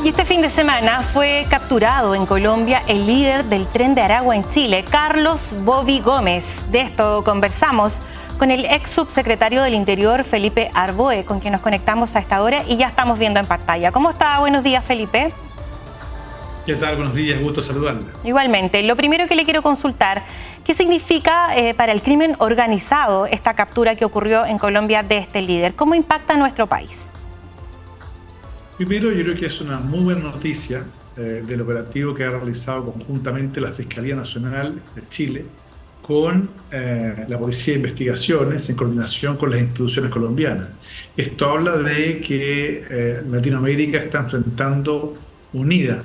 Y este fin de semana fue capturado en Colombia el líder del Tren de Aragua en Chile, Carlos Bobby Gómez. De esto conversamos con el ex subsecretario del Interior, Felipe Arboe, con quien nos conectamos a esta hora y ya estamos viendo en pantalla. ¿Cómo está? Buenos días, Felipe. ¿Qué tal? Buenos días, gusto saludarla. Igualmente. Lo primero que le quiero consultar, ¿qué significa para el crimen organizado esta captura que ocurrió en Colombia de este líder? ¿Cómo impacta a nuestro país? Primero, yo creo que es una muy buena noticia del operativo que ha realizado conjuntamente la Fiscalía Nacional de Chile con la Policía de Investigaciones en coordinación con las instituciones colombianas. Esto habla de que Latinoamérica está enfrentando unida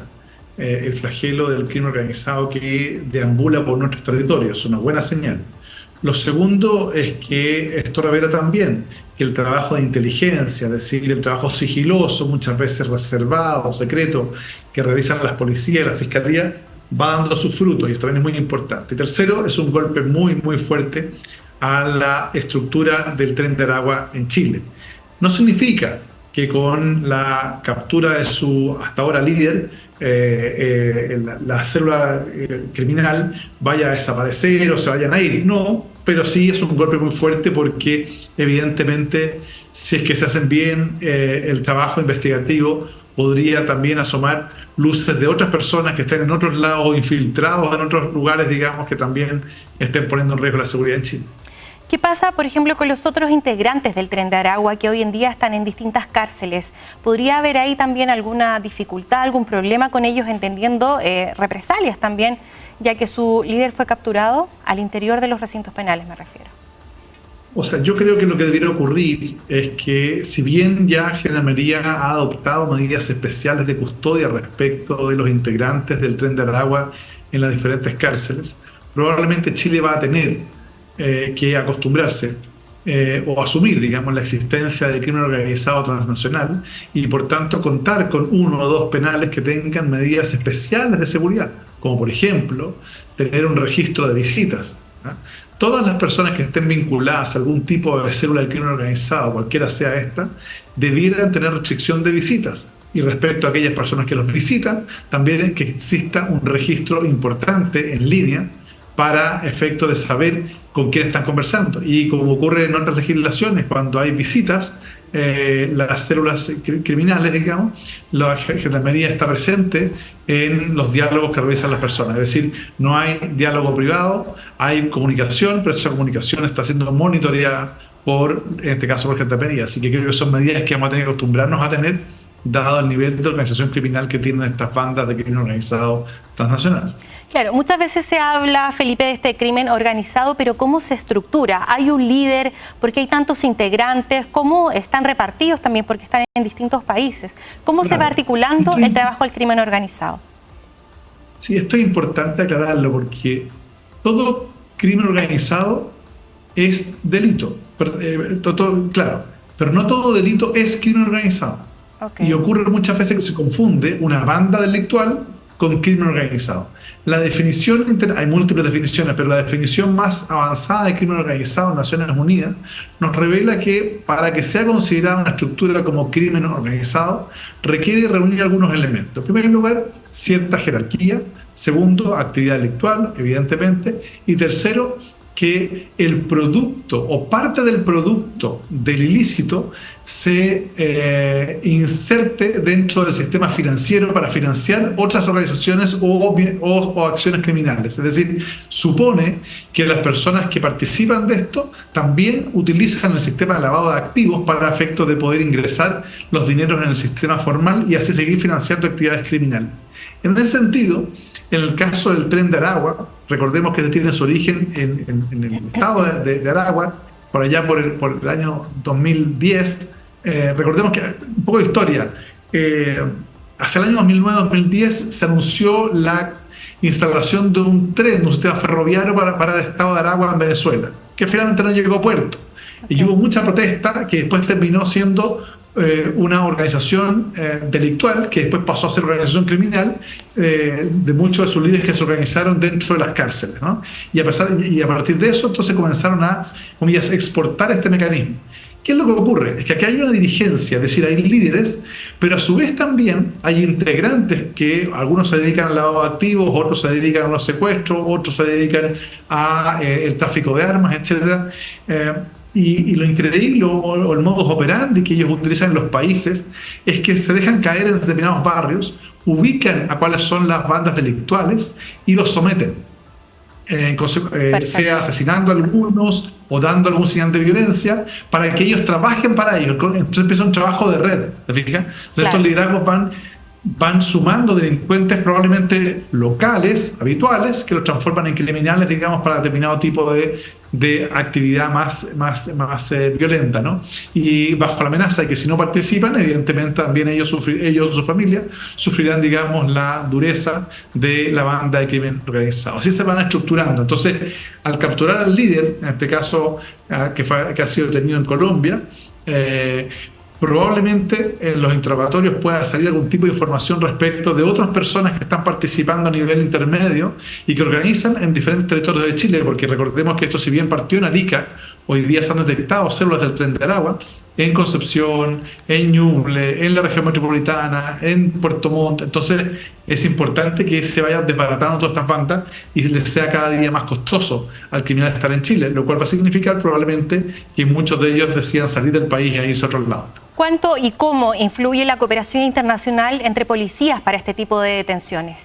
el flagelo del crimen organizado que deambula por nuestros territorios. Es una buena señal. Lo segundo es que esto revela también que el trabajo de inteligencia, es decir, el trabajo sigiloso, muchas veces reservado, secreto, que realizan las policías y la fiscalía, va dando sus frutos, y esto también es muy importante. Y tercero, es un golpe muy, muy fuerte a la estructura del Tren de Aragua en Chile. No significa que con la captura de su hasta ahora líder, la célula criminal vaya a desaparecer o se vayan a ir. No, pero sí es un golpe muy fuerte porque evidentemente si es que se hacen bien el trabajo investigativo, podría también asomar luces de otras personas que estén en otros lados o infiltrados en otros lugares, digamos, que también estén poniendo en riesgo la seguridad en Chile. ¿Qué pasa, por ejemplo, con los otros integrantes del Tren de Aragua que hoy en día están en distintas cárceles? ¿Podría haber ahí también alguna dificultad, algún problema con ellos, entendiendo represalias también, ya que su líder fue capturado al interior de los recintos penales, me refiero? O sea, yo creo que lo que debería ocurrir es que, si bien ya Gendarmería ha adoptado medidas especiales de custodia respecto de los integrantes del Tren de Aragua en las diferentes cárceles, probablemente Chile va a tener que acostumbrarse o asumir, digamos, la existencia de crimen organizado transnacional y, por tanto, contar con uno o dos penales que tengan medidas especiales de seguridad, como, por ejemplo, tener un registro de visitas, ¿no? Todas las personas que estén vinculadas a algún tipo de célula del crimen organizado, cualquiera sea esta, debieran tener restricción de visitas. Y respecto a aquellas personas que los visitan, también que exista un registro importante en línea para efecto de saber con quién están conversando. Y como ocurre en otras legislaciones, cuando hay visitas, las células criminales, digamos, la Gendarmería está presente en los diálogos que realizan las personas. Es decir, no hay diálogo privado, hay comunicación, pero esa comunicación está siendo monitoreada por, en este caso, por Gendarmería. Así que creo que son medidas que vamos a tener que acostumbrarnos a tener, dado el nivel de organización criminal que tienen estas bandas de crimen organizado transnacional. Claro, muchas veces se habla, Felipe, de este crimen organizado, pero ¿cómo se estructura? ¿Hay un líder? ¿Por qué hay tantos integrantes? ¿Cómo están repartidos también? Porque están en distintos países. ¿Cómo se va articulando el trabajo del crimen organizado? Sí, esto es importante aclararlo porque todo crimen organizado es delito. Claro, pero no todo delito es crimen organizado. Okay. Y ocurre muchas veces que se confunde una banda delictual con crimen organizado. La definición, hay múltiples definiciones, pero la definición más avanzada de crimen organizado en Naciones Unidas nos revela que para que sea considerada una estructura como crimen organizado requiere reunir algunos elementos. En primer lugar, cierta jerarquía. Segundo, actividad delictual, evidentemente. Y tercero, que el producto o parte del producto del ilícito se inserte dentro del sistema financiero para financiar otras organizaciones o acciones criminales. Es decir, supone que las personas que participan de esto también utilizan el sistema de lavado de activos para efectos de poder ingresar los dineros en el sistema formal y así seguir financiando actividades criminales. En ese sentido, en el caso del Tren de Aragua, recordemos que tiene su origen en el estado de Aragua, por allá por el año 2010. Recordemos que, un poco de historia, hacia el año 2009-2010 se anunció la instalación de un tren, un sistema ferroviario para el estado de Aragua en Venezuela, que finalmente no llegó a puerto. Okay. Y hubo mucha protesta que después terminó siendo una organización delictual, que después pasó a ser organización criminal, de muchos de sus líderes que se organizaron dentro de las cárceles, ¿no? Y a partir de eso, entonces comenzaron a, comillas, exportar este mecanismo. ¿Qué es lo que ocurre? Es que aquí hay una dirigencia, es decir, hay líderes, pero a su vez también hay integrantes que algunos se dedican al lavado de activos, otros se dedican a los secuestros, otros se dedican a el tráfico de armas, etc. Y lo increíble o el modus operandi que ellos utilizan en los países es que se dejan caer en determinados barrios, ubican a cuáles son las bandas delictuales y los someten. Sea asesinando a algunos o dando algún señal de violencia para que ellos trabajen para ellos. Entonces empieza un trabajo de red, ¿te fijas? Entonces estos liderazgos van sumando delincuentes probablemente locales, habituales, que los transforman en criminales, digamos, para determinado tipo de actividad más violenta, ¿no? Y bajo la amenaza de que si no participan, evidentemente también ellos o su familia sufrirán, digamos, la dureza de la banda de crimen organizado. Así se van estructurando. Entonces, al capturar al líder, en este caso que ha sido detenido en Colombia, probablemente en los interrogatorios pueda salir algún tipo de información respecto de otras personas que están participando a nivel intermedio y que organizan en diferentes territorios de Chile, porque recordemos que esto, si bien partió en Arica, hoy día se han detectado células del Tren de Aragua en Concepción, en Ñuble, en la región metropolitana, en Puerto Montt. Entonces es importante que se vayan desbaratando todas estas bandas y les sea cada día más costoso al criminal estar en Chile, lo cual va a significar probablemente que muchos de ellos decidan salir del país e irse a otros lados. ¿Cuánto y cómo influye la cooperación internacional entre policías para este tipo de detenciones?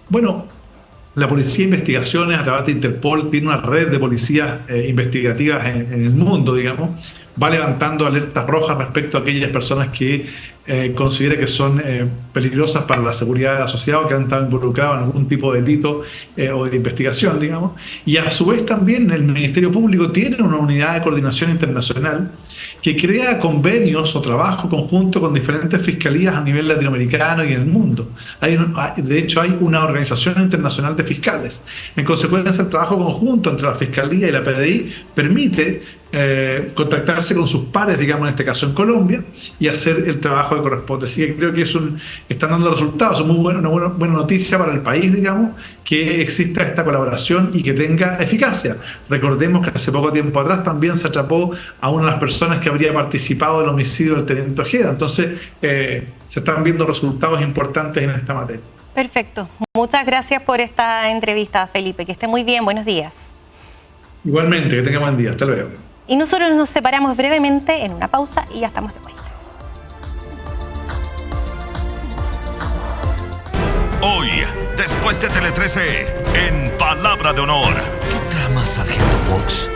Bueno, la Policía de Investigaciones, a través de Interpol, tiene una red de policías investigativas en el mundo, digamos. Va levantando alertas rojas respecto a aquellas personas que considera que son peligrosas para la seguridad de asociados, que han estado involucrados en algún tipo de delito o de investigación, digamos. Y a su vez también el Ministerio Público tiene una unidad de coordinación internacional que crea convenios o trabajo conjunto con diferentes fiscalías a nivel latinoamericano y en el mundo. De hecho, hay una organización internacional de fiscales. En consecuencia, el trabajo conjunto entre la Fiscalía y la PDI permite contactarse con sus pares, digamos, en este caso en Colombia, y hacer el trabajo que corresponde. Así que creo que están dando resultados. Es una buena noticia para el país, digamos, que exista esta colaboración y que tenga eficacia. Recordemos que hace poco tiempo atrás también se atrapó a una de las personas que habría participado del homicidio del teniente Ojeda. Entonces, se están viendo resultados importantes en esta materia. Perfecto. Muchas gracias por esta entrevista, Felipe. Que esté muy bien. Buenos días. Igualmente, que tenga buen día. Hasta luego. Y nosotros nos separamos brevemente en una pausa y ya estamos de vuelta. Hoy, después de Tele 13, en Palabra de Honor. ¿Qué trama Sargento Fox?